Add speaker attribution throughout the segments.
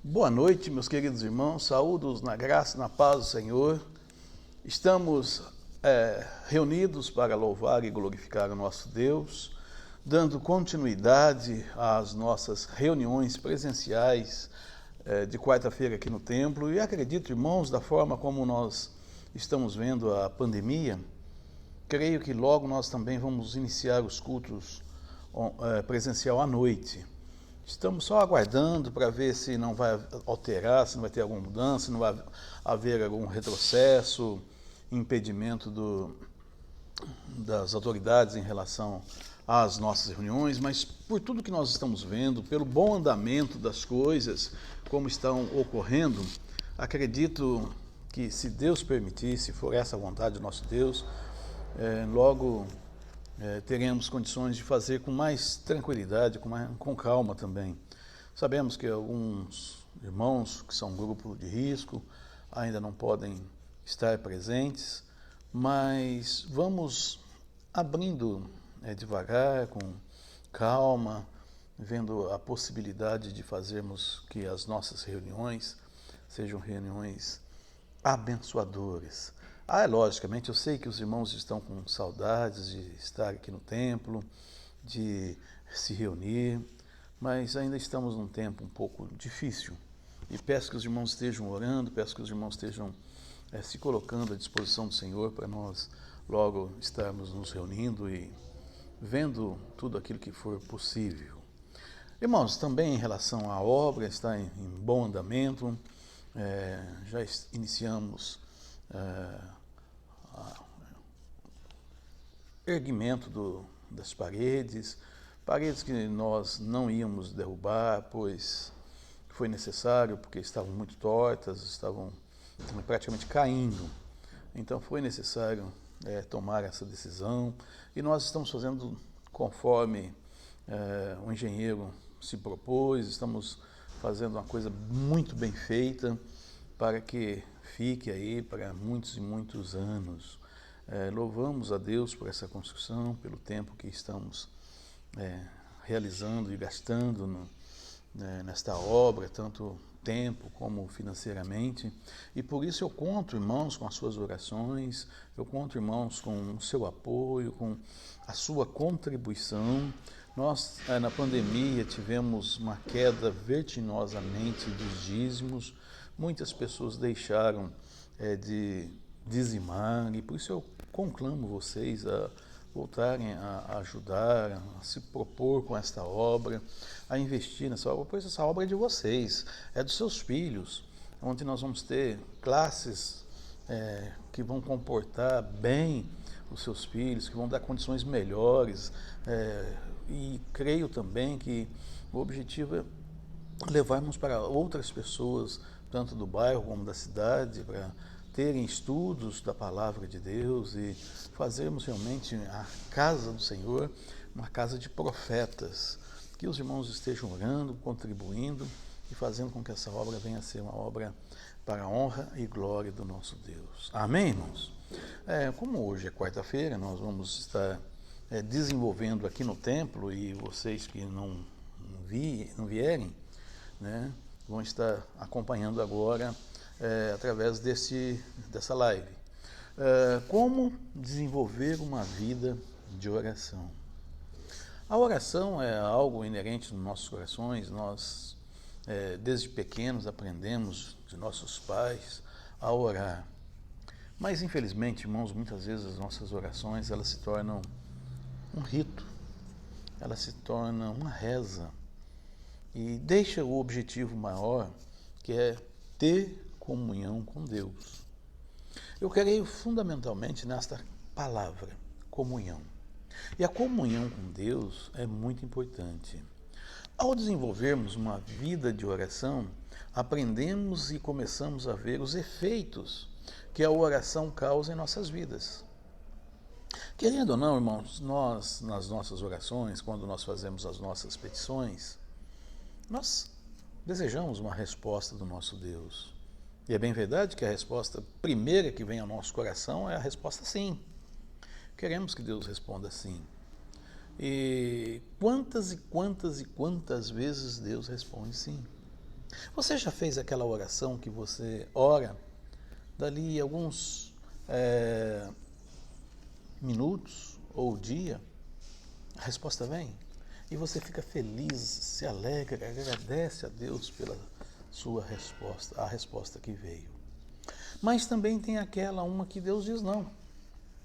Speaker 1: Boa noite, meus queridos irmãos, saúdos na graça e na paz do Senhor. Estamos reunidos para louvar e glorificar o nosso Deus, dando continuidade às nossas reuniões presenciais de quarta-feira aqui no templo. E acredito, irmãos, da forma como nós estamos vendo a pandemia, creio que logo nós também vamos iniciar os cultos presencial à noite. Estamos só aguardando para ver se não vai alterar, se não vai ter alguma mudança, se não vai haver algum retrocesso, impedimento das autoridades em relação às nossas reuniões, mas por tudo que nós estamos vendo, pelo bom andamento das coisas, como estão ocorrendo, acredito que, se Deus permitir, se for essa a vontade do nosso Deus, logo teremos condições de fazer com mais tranquilidade, com calma também. Sabemos que alguns irmãos que são grupo de risco ainda não podem estar presentes, mas vamos abrindo devagar, com calma, vendo a possibilidade de fazermos que as nossas reuniões sejam reuniões abençoadoras. Logicamente, eu sei que os irmãos estão com saudades de estar aqui no templo, de se reunir, mas ainda estamos num tempo um pouco difícil. E peço que os irmãos estejam orando, peço que os irmãos estejam se colocando à disposição do Senhor para nós logo estarmos nos reunindo e vendo tudo aquilo que for possível. Irmãos, também em relação à obra, está em bom andamento, já iniciamos erguimento das paredes que nós não íamos derrubar, pois foi necessário, porque estavam muito tortas, estavam praticamente caindo. Então foi necessário tomar essa decisão e nós estamos fazendo conforme o engenheiro se propôs, estamos fazendo uma coisa muito bem feita para que fique aí para muitos e muitos anos. Louvamos a Deus por essa construção, pelo tempo que estamos realizando e gastando nesta obra, tanto tempo como financeiramente. E por isso eu conto, irmãos, com as suas orações, eu conto, irmãos, com o seu apoio, com a sua contribuição. Nós, na pandemia, tivemos uma queda vertiginosamente dos dízimos, muitas pessoas deixaram de dizimar, e por isso eu conclamo vocês a voltarem a ajudar, a se propor com esta obra, a investir nessa obra, pois essa obra é de vocês, é dos seus filhos, onde nós vamos ter classes que vão comportar bem os seus filhos, que vão dar condições melhores, e creio também que o objetivo é levarmos para outras pessoas, tanto do bairro como da cidade, para terem estudos da palavra de Deus e fazermos realmente a casa do Senhor uma casa de profetas. Que os irmãos estejam orando, contribuindo e fazendo com que essa obra venha a ser uma obra para a honra e glória do nosso Deus. Amém, irmãos? Como hoje é quarta-feira, nós vamos estar desenvolvendo aqui no templo, e vocês que não vierem, né, vão estar acompanhando agora através dessa live. Como desenvolver uma vida de oração? A oração é algo inerente nos nossos corações. Nós, desde pequenos, aprendemos de nossos pais a orar. Mas, infelizmente, irmãos, muitas vezes as nossas orações elas se tornam um rito, elas se tornam uma reza e deixa o objetivo maior, que é ter comunhão com Deus. Eu creio fundamentalmente nesta palavra, comunhão. E a comunhão com Deus é muito importante. Ao desenvolvermos uma vida de oração, aprendemos e começamos a ver os efeitos que a oração causa em nossas vidas. Querendo ou não, irmãos, nós, nas nossas orações, quando nós fazemos as nossas petições, nós desejamos uma resposta do nosso Deus. E é bem verdade que a resposta primeira que vem ao nosso coração é a resposta sim. Queremos que Deus responda sim. E quantas vezes Deus responde sim? Você já fez aquela oração que você ora, dali alguns minutos ou dia, a resposta vem e você fica feliz, se alegra, agradece a Deus pela sua resposta, a resposta que veio. Mas também tem aquela uma que Deus diz não.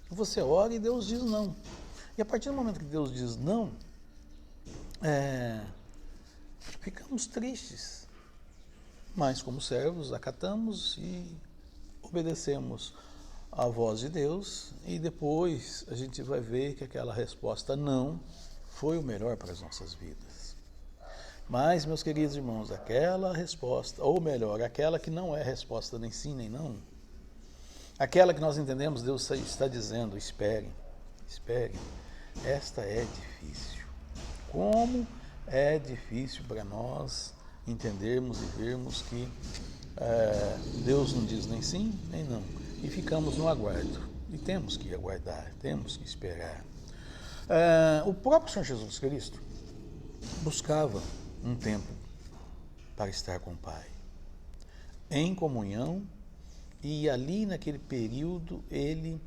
Speaker 1: Você ora e Deus diz não. E a partir do momento que Deus diz não, ficamos tristes. Mas como servos, acatamos e obedecemos à voz de Deus, e depois a gente vai ver que aquela resposta não foi o melhor para as nossas vidas. Mas, meus queridos irmãos, aquela resposta, ou melhor, aquela que não é resposta nem sim nem não, aquela que nós entendemos, Deus está dizendo, espere, espere, esta é difícil. Como é difícil para nós entendermos e vermos que Deus não diz nem sim, nem não. E ficamos no aguardo. E temos que aguardar, temos que esperar. O próprio Senhor Jesus Cristo buscava um tempo para estar com o Pai, em comunhão, e ali naquele período ele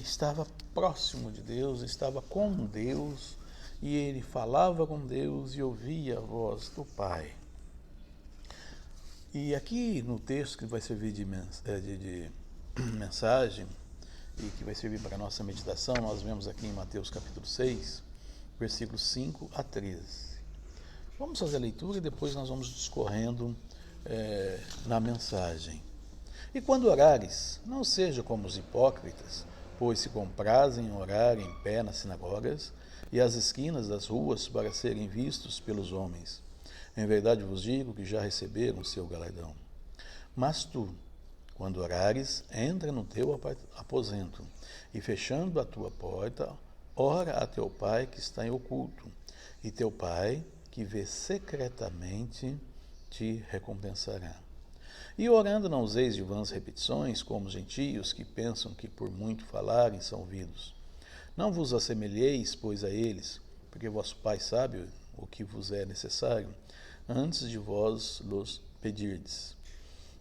Speaker 1: estava próximo de Deus, estava com Deus, e ele falava com Deus e ouvia a voz do Pai. E aqui no texto que vai servir de mensagem e que vai servir para a nossa meditação, nós vemos aqui em Mateus capítulo 6, versículos 5 a 13. Vamos fazer a leitura e depois nós vamos discorrendo na mensagem. E quando orares, não seja como os hipócritas, pois se comprazem em orar em pé nas sinagogas e às esquinas das ruas para serem vistos pelos homens. Em verdade vos digo que já receberam o seu galardão. Mas tu, quando orares, entra no teu aposento, e fechando a tua porta, ora a teu Pai que está em oculto, e teu Pai, que vê secretamente, te recompensará. E orando não useis de vãs repetições, como os gentios que pensam que por muito falarem são ouvidos. Não vos assemelheis, pois, a eles, porque vosso Pai sabe o que vos é necessário, antes de vós los pedirdes.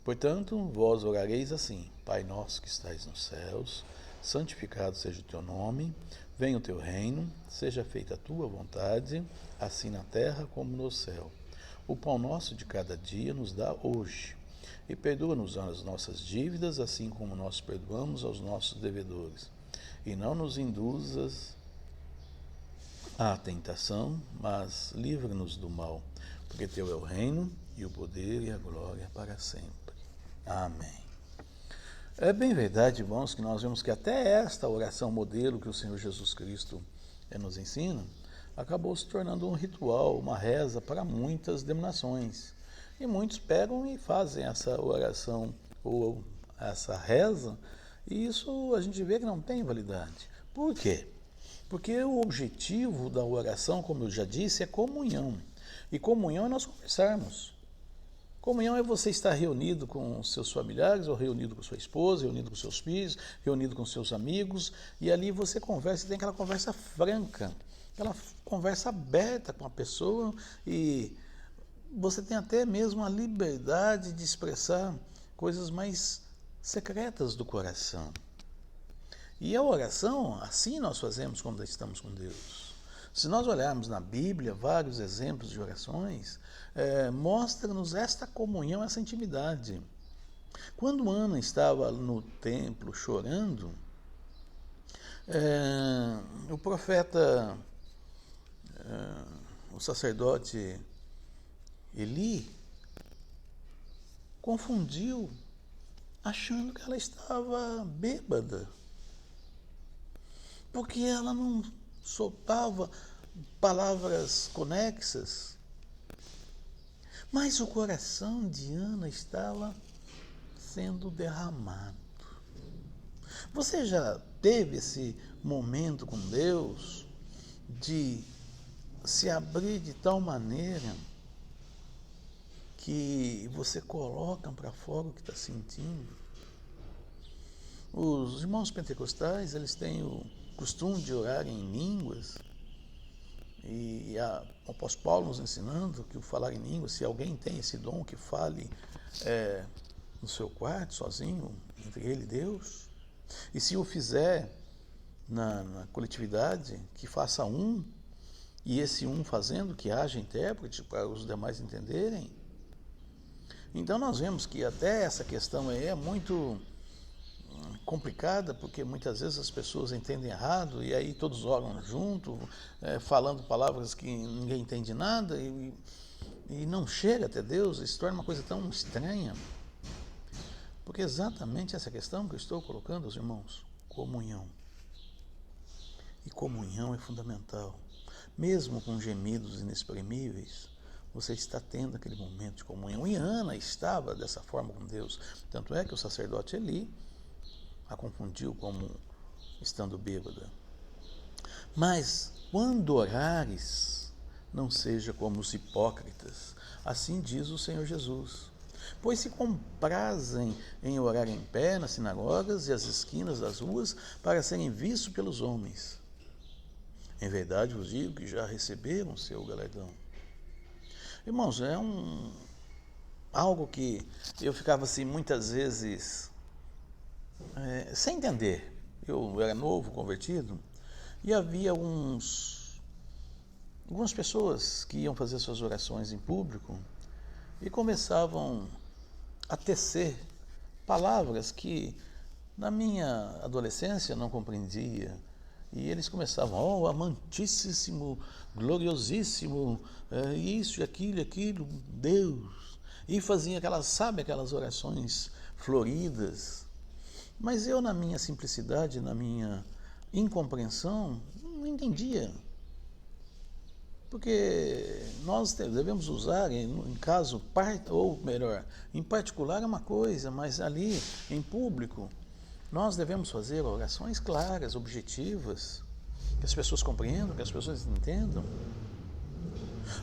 Speaker 1: Portanto, vós orareis assim: Pai nosso que estais nos céus, santificado seja o teu nome, venha o teu reino, seja feita a tua vontade, assim na terra como no céu. O pão nosso de cada dia nos dá hoje, e perdoa-nos as nossas dívidas, assim como nós perdoamos aos nossos devedores. E não nos induzas à tentação, mas livra-nos do mal, porque teu é o reino, e o poder e a glória para sempre. Amém. É bem verdade, irmãos, que nós vemos que até esta oração modelo que o Senhor Jesus Cristo nos ensina, acabou se tornando um ritual, uma reza para muitas denominações. E muitos pegam e fazem essa oração ou essa reza, e isso a gente vê que não tem validade. Por quê? Porque o objetivo da oração, como eu já disse, é comunhão. E comunhão é nós conversarmos. Comunhão é você estar reunido com seus familiares, ou reunido com sua esposa, reunido com seus filhos, reunido com seus amigos, e ali você conversa, e tem aquela conversa franca, aquela conversa aberta com a pessoa, e você tem até mesmo a liberdade de expressar coisas mais secretas do coração. E a oração, assim nós fazemos quando estamos com Deus. Se nós olharmos na Bíblia, vários exemplos de orações, mostra-nos esta comunhão, essa intimidade. Quando Ana estava no templo chorando, o profeta, o sacerdote Eli, confundiu, achando que ela estava bêbada, porque ela não soltava palavras conexas. Mas o coração de Ana estava sendo derramado. Você já teve esse momento com Deus de se abrir de tal maneira que você coloca para fora o que está sentindo? Os irmãos pentecostais, eles têm o costume de orar em línguas, E o apóstolo Paulo nos ensinando que o falar em línguas, se alguém tem esse dom, que fale no seu quarto, sozinho, entre ele e Deus. E se o fizer na coletividade, que faça um, e esse um fazendo, que haja intérprete para os demais entenderem. Então nós vemos que até essa questão aí é muito complicada, porque muitas vezes as pessoas entendem errado e aí todos oram junto, falando palavras que ninguém entende nada e não chega até Deus, e se torna uma coisa tão estranha. Porque exatamente essa questão que eu estou colocando aos irmãos, comunhão. E comunhão é fundamental. Mesmo com gemidos inexprimíveis, você está tendo aquele momento de comunhão. E Ana estava dessa forma com Deus. Tanto é que o sacerdote Eli a confundiu como estando bêbada. Mas quando orares, não seja como os hipócritas. Assim diz o Senhor Jesus. Pois se comprazem em orar em pé nas sinagogas e às esquinas das ruas para serem vistos pelos homens. Em verdade vos digo que já receberam seu galardão. Irmãos, é algo que eu ficava assim muitas vezes sem entender. Eu era novo, convertido, e havia algumas pessoas que iam fazer suas orações em público e começavam a tecer palavras que na minha adolescência não compreendia. E eles começavam, amantíssimo, gloriosíssimo, isso, aquilo, Deus. E faziam aquelas orações floridas. Mas eu, na minha simplicidade, na minha incompreensão, não entendia. Porque nós devemos usar, em caso, ou melhor, em particular é uma coisa, mas ali, em público, nós devemos fazer orações claras, objetivas, que as pessoas compreendam, que as pessoas entendam.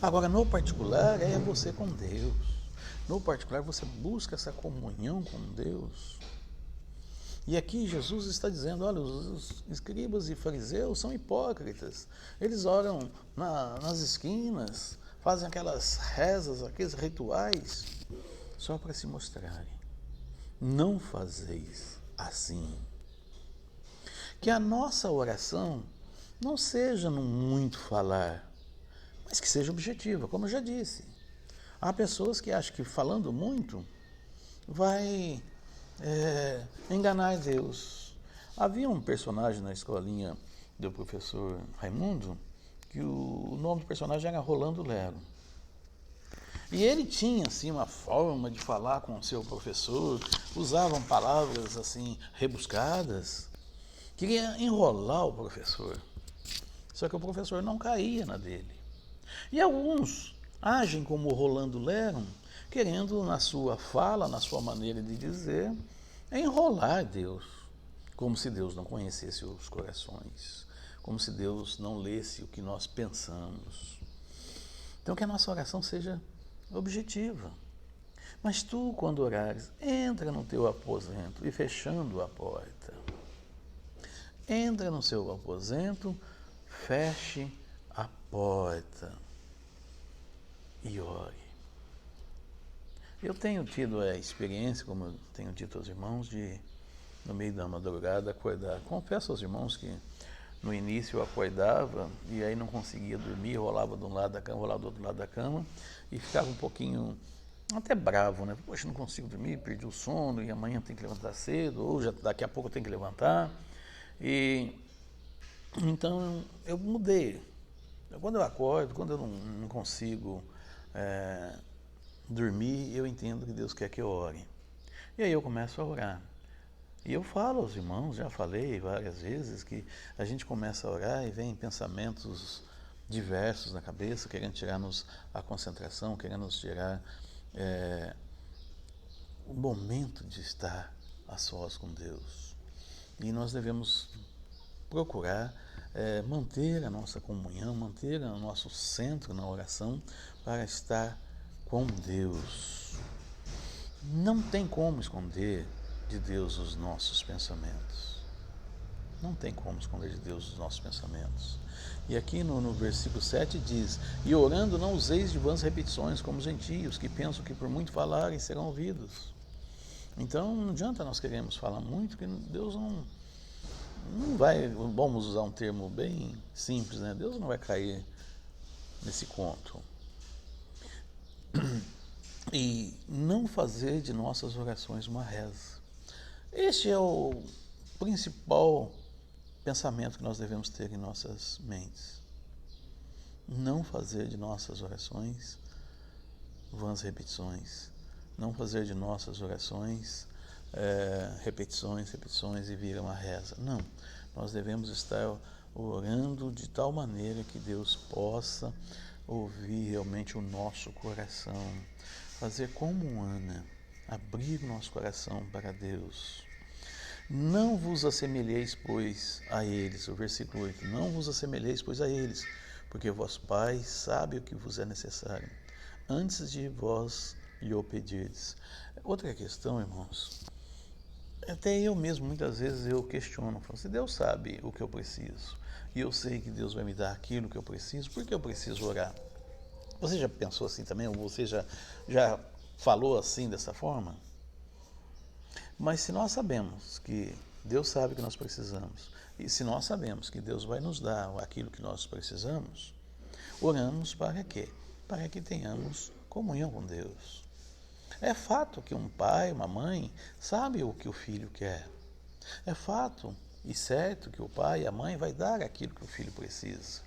Speaker 1: Agora, no particular, é você com Deus. No particular, você busca essa comunhão com Deus. E aqui Jesus está dizendo, olha, os escribas e fariseus são hipócritas. Eles oram nas esquinas, fazem aquelas rezas, aqueles rituais, só para se mostrarem. Não fazeis assim. Que a nossa oração não seja no muito falar, mas que seja objetiva, como eu já disse. Há pessoas que acham que falando muito vai enganar Deus. Havia um personagem na escolinha do professor Raimundo, que o nome do personagem era Rolando Lero. E ele tinha assim uma forma de falar com o seu professor, usavam palavras assim rebuscadas, queria enrolar o professor. Só que o professor não caía na dele. E alguns agem como o Rolando Lero, querendo na sua fala, na sua maneira de dizer, enrolar Deus, como se Deus não conhecesse os corações, como se Deus não lesse o que nós pensamos. Então que a nossa oração seja objetiva. Mas tu, quando orares, entra no teu aposento e fechando a porta. Entra no seu aposento, feche a porta e ore. Eu tenho tido a experiência, como eu tenho dito aos irmãos, de no meio da madrugada acordar. Confesso aos irmãos que no início eu acordava e aí não conseguia dormir, rolava de um lado da cama, rolava do outro lado da cama e ficava um pouquinho até bravo, né? Poxa, não consigo dormir, perdi o sono e amanhã tem que levantar cedo, ou já daqui a pouco eu tenho que levantar. E então eu mudei. Quando eu acordo, quando eu não consigo dormir, eu entendo que Deus quer que eu ore. E aí eu começo a orar. E eu falo aos irmãos, já falei várias vezes, que a gente começa a orar e vem pensamentos diversos na cabeça, querendo tirar-nos a concentração, querendo nos tirar o momento de estar a sós com Deus. E nós devemos procurar manter a nossa comunhão, manter o nosso centro na oração para estar com Deus. Não tem como esconder de Deus os nossos pensamentos. Não tem como esconder de Deus os nossos pensamentos. E aqui no versículo 7 diz: e orando não useis de vãs repetições como os gentios, que pensam que por muito falarem serão ouvidos. Então não adianta nós queremos falar muito, que Deus não vai, vamos usar um termo bem simples, né? Deus não vai cair nesse conto. E não fazer de nossas orações uma reza. Este é o principal pensamento que nós devemos ter em nossas mentes. Não fazer de nossas orações vãs repetições. Não fazer de nossas orações repetições e vira uma reza. Não. Nós devemos estar orando de tal maneira que Deus possa ouvir realmente o nosso coração. Fazer como Ana, abrir o nosso coração para Deus. Não vos assemelheis, pois, a eles, o versículo 8, não vos assemelheis, pois, a eles, porque vosso Pai sabe o que vos é necessário, antes de vós lhe o pedirdes. Outra questão, irmãos, até eu mesmo, muitas vezes, eu questiono, falo assim, Deus sabe o que eu preciso, e eu sei que Deus vai me dar aquilo que eu preciso, por que eu preciso orar? Você já pensou assim também, ou você já falou assim, dessa forma? Mas se nós sabemos que Deus sabe o que nós precisamos, e se nós sabemos que Deus vai nos dar aquilo que nós precisamos, oramos para quê? Para que tenhamos comunhão com Deus. É fato que um pai, uma mãe, sabe o que o filho quer. É fato e certo que o pai e a mãe vai dar aquilo que o filho precisa.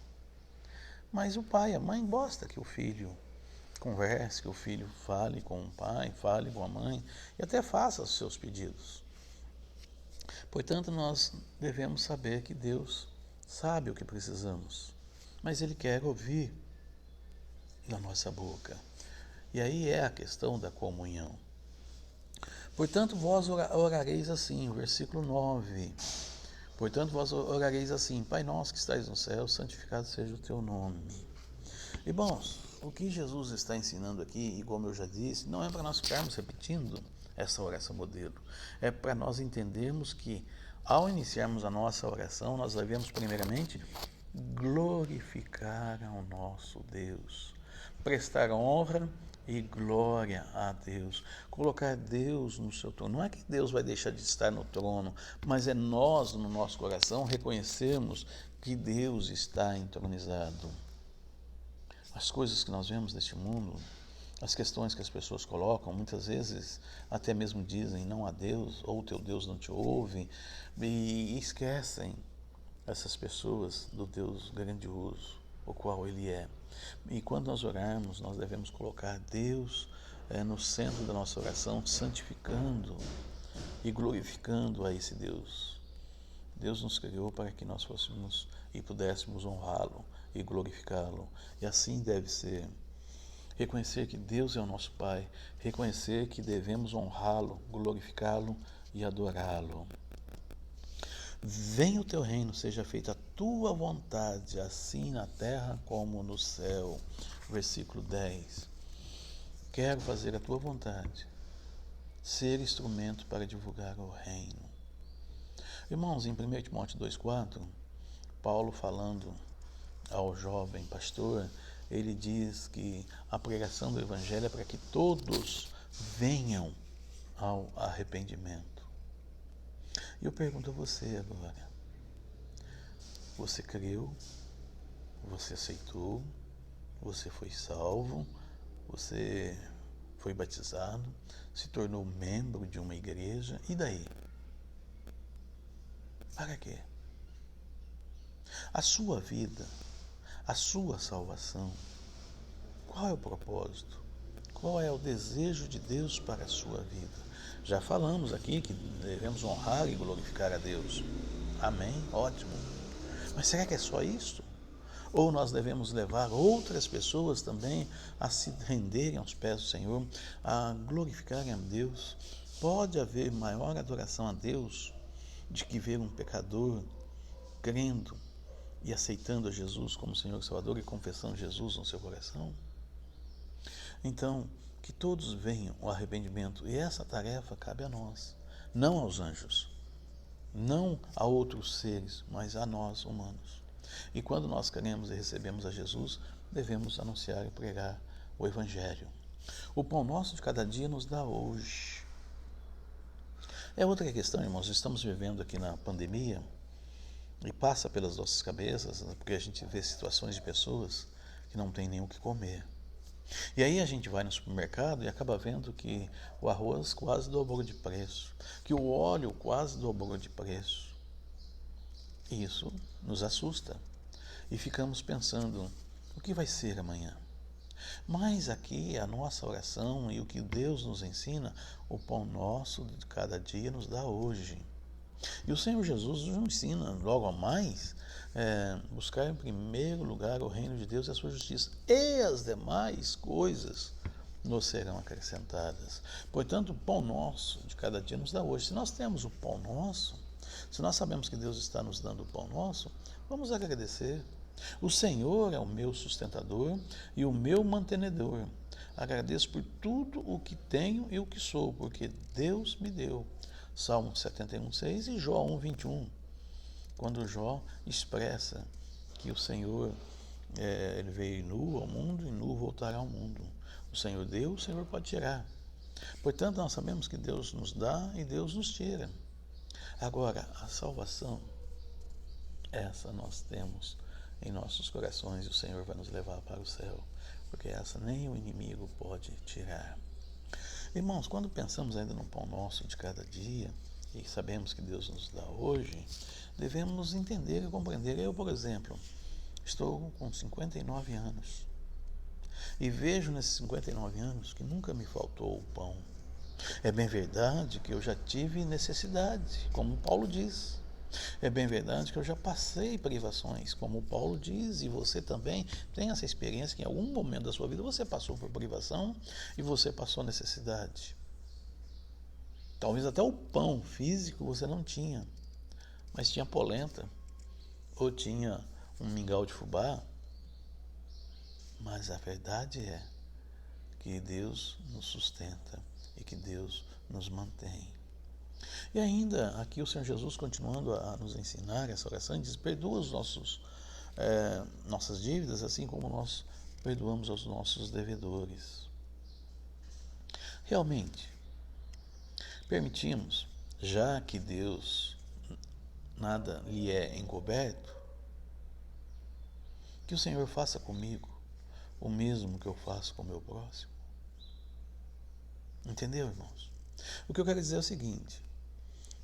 Speaker 1: Mas o pai e a mãe gostam que o filho converse, que o filho fale com o pai, fale com a mãe e até faça os seus pedidos. Portanto, nós devemos saber que Deus sabe o que precisamos, mas Ele quer ouvir da nossa boca. E aí é a questão da comunhão. Portanto, vós orareis assim, o versículo 9. Portanto, vós orareis assim, Pai nosso que estais no céu, santificado seja o teu nome. Irmãos, o que Jesus está ensinando aqui, e como eu já disse, não é para nós ficarmos repetindo essa oração modelo. É para nós entendermos que, ao iniciarmos a nossa oração, nós devemos primeiramente glorificar ao nosso Deus, prestar honra e glória a Deus, colocar Deus no seu trono. Não é que Deus vai deixar de estar no trono, mas é nós, no nosso coração, reconhecermos que Deus está entronizado. As coisas que nós vemos neste mundo, as questões que as pessoas colocam, muitas vezes até mesmo dizem não a Deus, ou teu Deus não te ouve, e esquecem essas pessoas do Deus grandioso, o qual Ele é. E quando nós orarmos, nós devemos colocar Deus no centro da nossa oração, santificando e glorificando a esse Deus. Deus nos criou para que nós fôssemos e pudéssemos honrá-lo e glorificá-lo. E assim deve ser. Reconhecer que Deus é o nosso Pai, reconhecer que devemos honrá-lo, glorificá-lo e adorá-lo. Venha o teu reino, seja feita a tua vontade, assim na terra como no céu. Versículo 10. Quero fazer a tua vontade, ser instrumento para divulgar o reino. Irmãos, em 1 Timóteo 2,4, Paulo falando ao jovem pastor, ele diz que a pregação do Evangelho é para que todos venham ao arrependimento. E eu pergunto a você agora, você creu, você aceitou, você foi salvo, você foi batizado, se tornou membro de uma igreja, e daí? Para quê? A sua vida, a sua salvação, qual é o propósito? Qual é o desejo de Deus para a sua vida? Já falamos aqui que devemos honrar e glorificar a Deus. Amém? Ótimo. Mas será que é só isso? Ou nós devemos levar outras pessoas também a se renderem aos pés do Senhor, a glorificarem a Deus? Pode haver maior adoração a Deus de que ver um pecador crendo e aceitando a Jesus como Senhor e Salvador e confessando Jesus no seu coração? Então, que todos venham ao arrependimento, e essa tarefa cabe a nós, não aos anjos. não a outros seres, mas a nós, humanos. E quando nós queremos e recebemos a Jesus, devemos anunciar e pregar o Evangelho. O pão nosso de cada dia nos dá hoje. É outra questão, irmãos, estamos vivendo aqui na pandemia e passa pelas nossas cabeças, porque a gente vê situações de pessoas que não têm nem o que comer. E aí a gente vai no supermercado e acaba vendo que o arroz quase dobrou de preço, que o óleo quase dobrou de preço. E isso nos assusta. E ficamos pensando, o que vai ser amanhã? Mas aqui a nossa oração e o que Deus nos ensina, o pão nosso de cada dia nos dá hoje. E o Senhor Jesus nos ensina logo a mais buscar em primeiro lugar o reino de Deus e a sua justiça, e as demais coisas nos serão acrescentadas. Portanto, o pão nosso de cada dia nos dá hoje. Se nós temos o pão nosso, se nós sabemos que Deus está nos dando o pão nosso, vamos agradecer. O Senhor é o meu sustentador e o meu mantenedor. Agradeço por tudo o que tenho e o que sou, porque Deus me deu. Salmo 71:6 e Jó 1:21, quando Jó expressa que o Senhor ele veio nu ao mundo e nu voltará ao mundo. O Senhor deu, o Senhor pode tirar. Portanto, nós sabemos que Deus nos dá e Deus nos tira. Agora, a salvação, essa nós temos em nossos corações e o Senhor vai nos levar para o céu, porque essa nem o inimigo pode tirar. Irmãos, quando pensamos ainda no pão nosso de cada dia e sabemos que Deus nos dá hoje, devemos entender e compreender. Eu, por exemplo, estou com 59 anos e vejo nesses 59 anos que nunca me faltou o pão. É bem verdade que eu já tive necessidade, como Paulo diz. É bem verdade que eu já passei privações, como Paulo diz, e você também tem essa experiência que em algum momento da sua vida você passou por privação e você passou necessidade. Talvez até o pão físico você não tinha, mas tinha polenta ou tinha um mingau de fubá. Mas a verdade é que Deus nos sustenta e que Deus nos mantém. E ainda aqui o Senhor Jesus, continuando a nos ensinar essa oração, diz: perdoa os nossas dívidas, assim como nós perdoamos aos nossos devedores. Realmente, permitimos, já que Deus nada lhe é encoberto, que o Senhor faça comigo o mesmo que eu faço com o meu próximo. Entendeu, irmãos? O que eu quero dizer é o seguinte: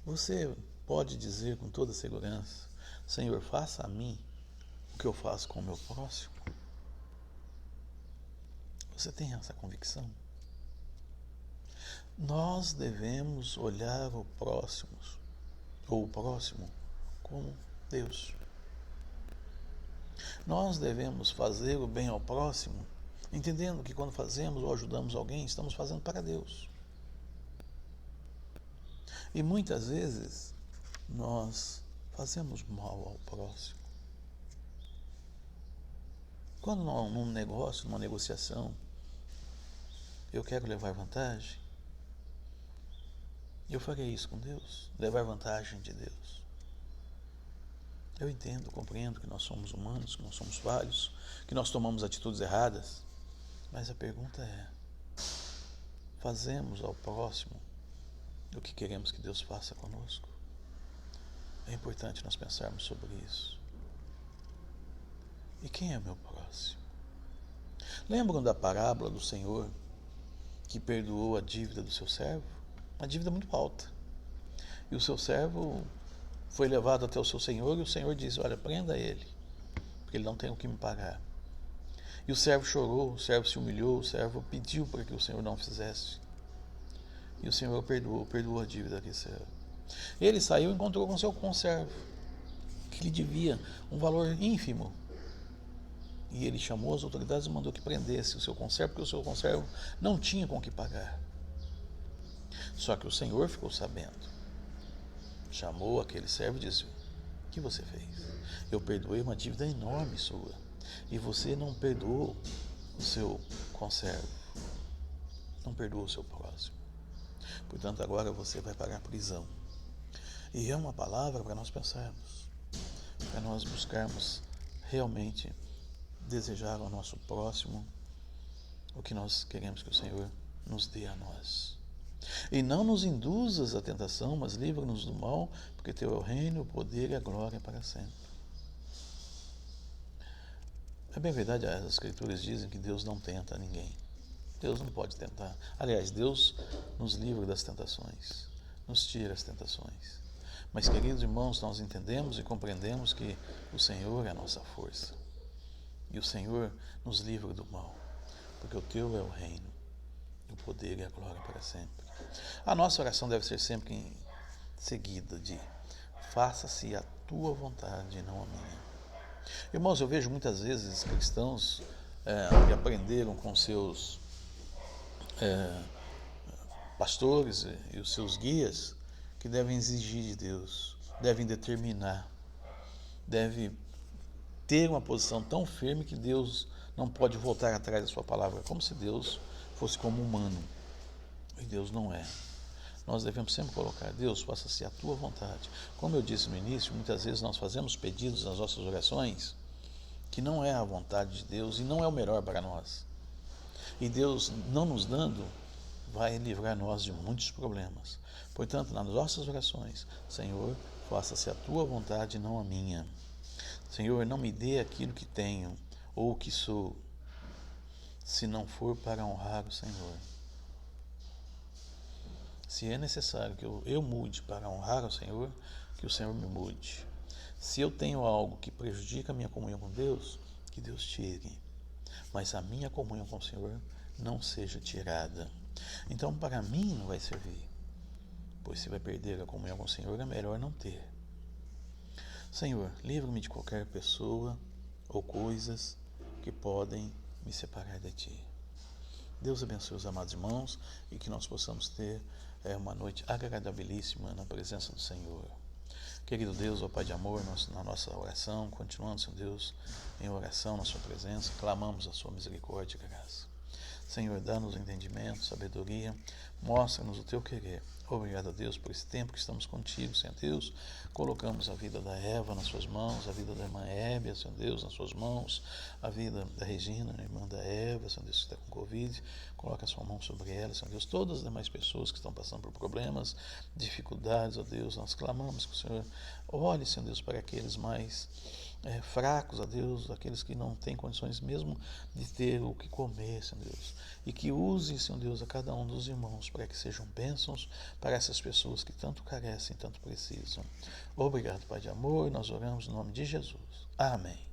Speaker 1: você pode dizer com toda segurança: Senhor, faça a mim o que eu faço com o meu próximo? Você tem essa convicção? Nós devemos olhar o próximo como Deus. Nós devemos fazer o bem ao próximo, entendendo que quando fazemos ou ajudamos alguém, estamos fazendo para Deus. E muitas vezes nós fazemos mal ao próximo. Quando num negócio, numa negociação, eu quero levar vantagem, eu farei isso com Deus, levar vantagem de Deus. Eu entendo, compreendo que nós somos humanos, que nós somos falhos, que nós tomamos atitudes erradas, mas a pergunta é: fazemos ao próximo o que queremos que Deus faça conosco? É importante nós pensarmos sobre isso. E quem é meu próximo? Lembram da parábola do Senhor que perdoou a dívida do seu servo? Uma dívida muito alta. E o seu servo foi levado até o seu senhor e o Senhor disse: olha, prenda ele, porque ele não tem o que me pagar. E o servo chorou, o servo se humilhou, o servo pediu para que o Senhor não fizesse. E o Senhor perdoou a dívida daquele servo. Ele saiu e encontrou com seu conservo, que lhe devia um valor ínfimo. E ele chamou as autoridades e mandou que prendesse o seu conservo, porque o seu conservo não tinha com o que pagar. Só que o Senhor ficou sabendo. Chamou aquele servo e disse: o que você fez? Eu perdoei uma dívida enorme sua, e você não perdoou o seu conservo, não perdoou o seu próximo. Portanto, agora você vai para a prisão. E é uma palavra para nós pensarmos, para nós buscarmos realmente desejar ao nosso próximo o que nós queremos que o Senhor nos dê a nós. E não nos induzas à tentação, mas livra-nos do mal, porque teu é o reino, o poder e a glória para sempre. É bem verdade, as Escrituras dizem que Deus não tenta ninguém. Deus não pode tentar. Aliás, Deus nos livra das tentações, nos tira as tentações. Mas, queridos irmãos, nós entendemos e compreendemos que o Senhor é a nossa força. E o Senhor nos livra do mal, porque o teu é o reino, o poder e a glória para sempre. A nossa oração deve ser sempre seguida de: faça-se a tua vontade e não a minha. Irmãos, eu vejo muitas vezes cristãos que aprenderam com seus pastores e os seus guias que devem exigir de Deus, devem determinar, devem ter uma posição tão firme que Deus não pode voltar atrás da sua palavra, como se Deus fosse como humano. E Deus não é. Nós devemos sempre colocar: Deus, faça-se a tua vontade. Como eu disse no início, muitas vezes nós fazemos pedidos nas nossas orações que não é a vontade de Deus e não é o melhor para nós. E Deus, não nos dando, vai livrar nós de muitos problemas. Portanto, nas nossas orações: Senhor, faça-se a tua vontade e não a minha. Senhor, não me dê aquilo que tenho ou o que sou, se não for para honrar o Senhor. Se é necessário que eu mude para honrar o Senhor, que o Senhor me mude. Se eu tenho algo que prejudica a minha comunhão com Deus, que Deus tire. Mas a minha comunhão com o Senhor não seja tirada. Então, para mim não vai servir, pois se vai perder a comunhão com o Senhor, é melhor não ter. Senhor, livra-me de qualquer pessoa ou coisas que podem me separar de Ti. Deus abençoe os amados irmãos e que nós possamos ter uma noite agradabilíssima na presença do Senhor. Querido Deus, ó Pai de amor, na nossa oração, continuando, Senhor Deus, em oração na Sua presença, clamamos a Sua misericórdia e graça. Senhor, dá-nos entendimento, sabedoria, mostra-nos o Teu querer. Obrigado a Deus por esse tempo que estamos contigo, Senhor Deus. Colocamos a vida da Eva nas Suas mãos, a vida da irmã Hébia, Senhor Deus, nas Suas mãos, a vida da Regina, a irmã da Eva, Senhor Deus, que está com Covid. Coloca a Sua mão sobre ela, Senhor Deus. Todas as demais pessoas que estão passando por problemas, dificuldades, ó Deus, nós clamamos que o Senhor olhe, Senhor Deus, para aqueles mais fracos, ó Deus, aqueles que não têm condições mesmo de ter o que comer, Senhor Deus, e que use, Senhor Deus, a cada um dos irmãos para que sejam bênçãos para essas pessoas que tanto carecem, tanto precisam. Obrigado, Pai de amor, nós oramos em nome de Jesus. Amém.